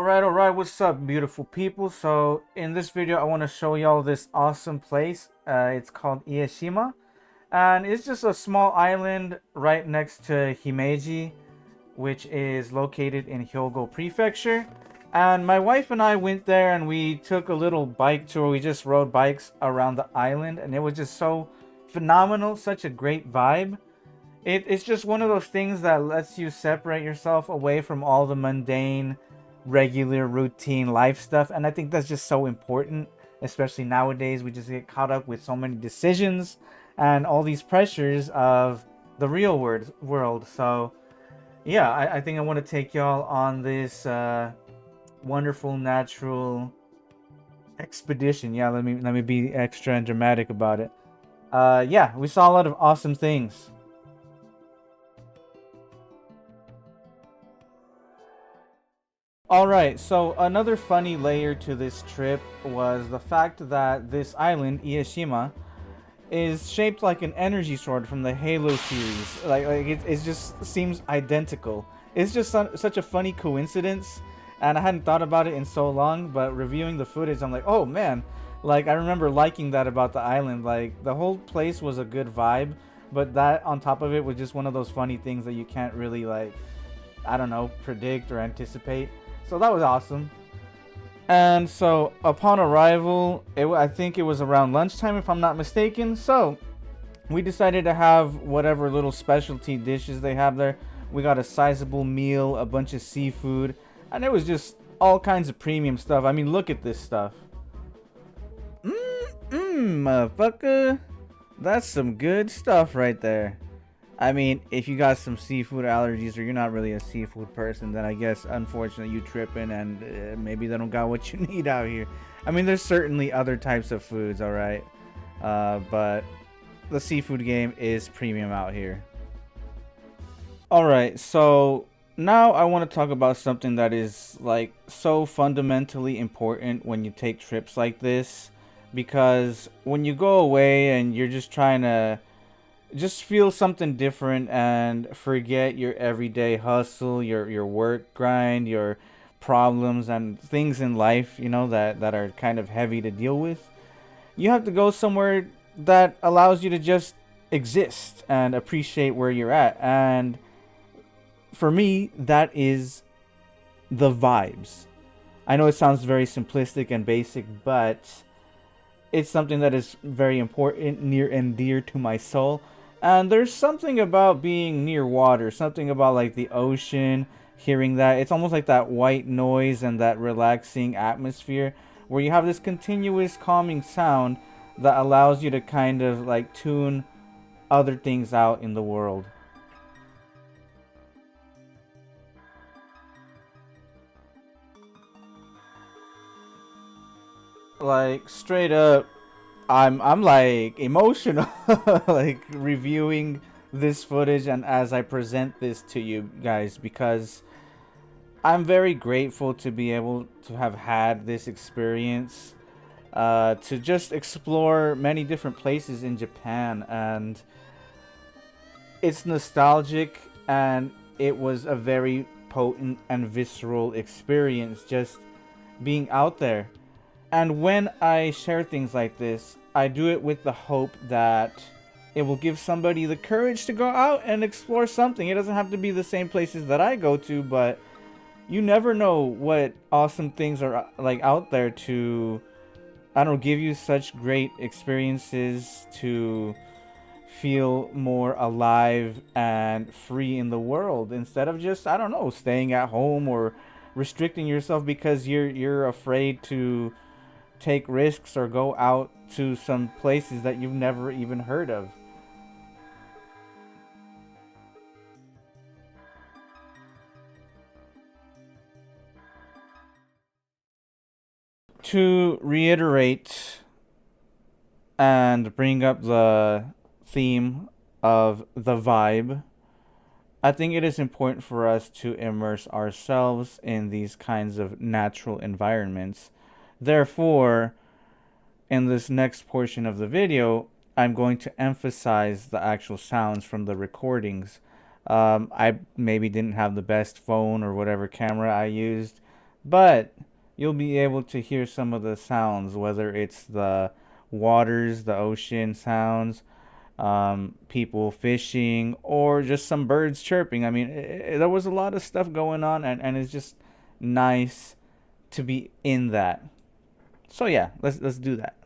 Alright, what's up, beautiful people? So, in this video, I want to show y'all this awesome place. It's called Ieshima, and it's just a small island right next to Himeji, which is located in Hyogo Prefecture. And my wife and I went there and we took a little bike tour. We just rode bikes around the island, and it was just so phenomenal, such a great vibe. It's just one of those things that lets you separate yourself away from all the mundane, regular, routine life stuff. And I think that's just so important, especially nowadays. We just get caught up with so many decisions and all these pressures of the real world. So, yeah, I think I want to take y'all on this wonderful natural expedition. Yeah, let me be extra and dramatic about it. Yeah, we saw a lot of awesome things. Alright, so another funny layer to this trip was the fact that this island, Ieshima, is shaped like an energy sword from the Halo series. It just seems identical. It's just such a funny coincidence, and I hadn't thought about it in so long, but reviewing the footage, I'm like, oh man, like I remember liking that about the island. Like the whole place was a good vibe, but that on top of it was just one of those funny things that you can't really like, I don't know, predict or anticipate. So that was awesome. And so upon arrival, I think it was around lunchtime if I'm not mistaken. So we decided to have whatever little specialty dishes they have there. We got a sizable meal, a bunch of seafood, and it was just all kinds of premium stuff. I mean, look at this stuff. Motherfucker. That's some good stuff right there. I mean, if you got some seafood allergies or you're not really a seafood person, then I guess unfortunately you tripping and maybe they don't got what you need out here. I mean, there's certainly other types of foods, all right, but the seafood game is premium out here. All right, so now I want to talk about something that is like so fundamentally important when you take trips like this, because when you go away and you're just trying to just feel something different and forget your everyday hustle, your work grind, your problems and things in life, you know, that are kind of heavy to deal with. You have to go somewhere that allows you to just exist and appreciate where you're at. And for me, that is the vibes. I know it sounds very simplistic and basic, but it's something that is very important, near and dear to my soul. And there's something about being near water, something about like the ocean, hearing that. It's almost like that white noise and that relaxing atmosphere where you have this continuous calming sound that allows you to kind of like tune other things out in the world. Like straight up, I'm like emotional like reviewing this footage and as I present this to you guys, because I'm very grateful to be able to have had this experience, to just explore many different places in Japan. And it's nostalgic, and it was a very potent and visceral experience just being out there. And when I share things like this, I do it with the hope that it will give somebody the courage to go out and explore something. It doesn't have to be the same places that I go to, but you never know what awesome things are like out there to, I don't know, give you such great experiences to feel more alive and free in the world instead of just, I don't know, staying at home or restricting yourself because you're afraid to take risks or go out to some places that you've never even heard of. To reiterate and bring up the theme of the vibe, I think it is important for us to immerse ourselves in these kinds of natural environments. Therefore, in this next portion of the video, I'm going to emphasize the actual sounds from the recordings. I maybe didn't have the best phone or whatever camera I used, but you'll be able to hear some of the sounds, whether it's the waters, the ocean sounds, people fishing, or just some birds chirping. I mean, there was a lot of stuff going on, and it's just nice to be in that. So yeah, let's do that.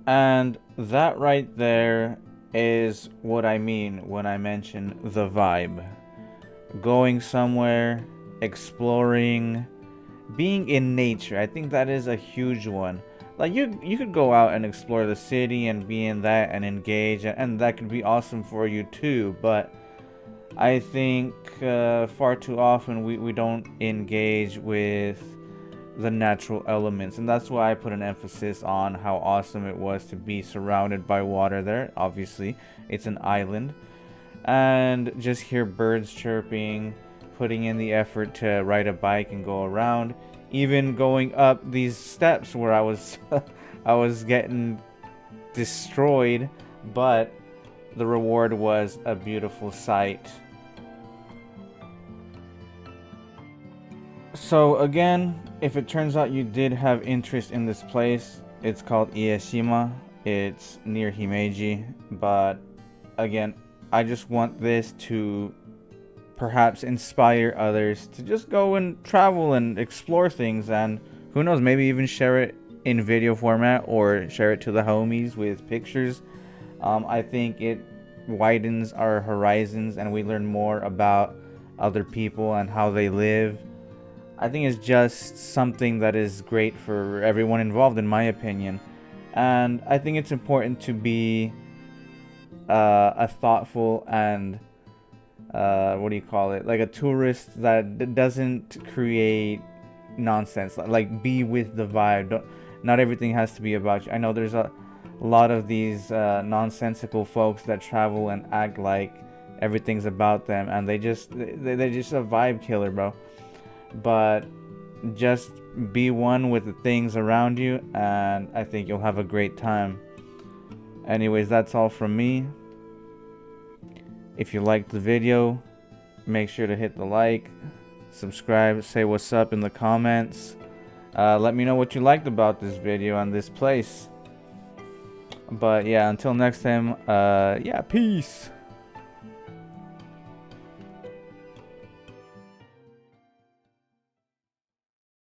And that right there is what I mean when I mention the vibe. Going somewhere, exploring, being in nature. I think that is a huge one. Like you could go out and explore the city and be in that and engage, and that could be awesome for you too. But I think far too often we don't engage with the natural elements, and that's why I put an emphasis on how awesome it was to be surrounded by water there. Obviously, it's an island, and just hear birds chirping, putting in the effort to ride a bike and go around, even going up these steps where I was I was getting destroyed, but the reward was a beautiful sight. So again, if it turns out you did have interest in this place, it's called Ieshima. It's near Himeji, but again, I just want this to perhaps inspire others to just go and travel and explore things, and who knows, maybe even share it in video format or share it to the homies with pictures. I think it widens our horizons and we learn more about other people and how they live. I think it's just something that is great for everyone involved, in my opinion. And I think it's important to be a thoughtful and what do you call it? Like a tourist that doesn't create nonsense. Like be with the vibe. Don't, not everything has to be about you. I know there's a lot of these nonsensical folks that travel and act like everything's about them, and they're just a vibe killer, bro. But just be one with the things around you, and I think you'll have a great time. Anyways, that's all from me. If you liked the video, make sure to hit the like, subscribe, say what's up in the comments. Let me know what you liked about this video and this place. But yeah, until next time, yeah, peace.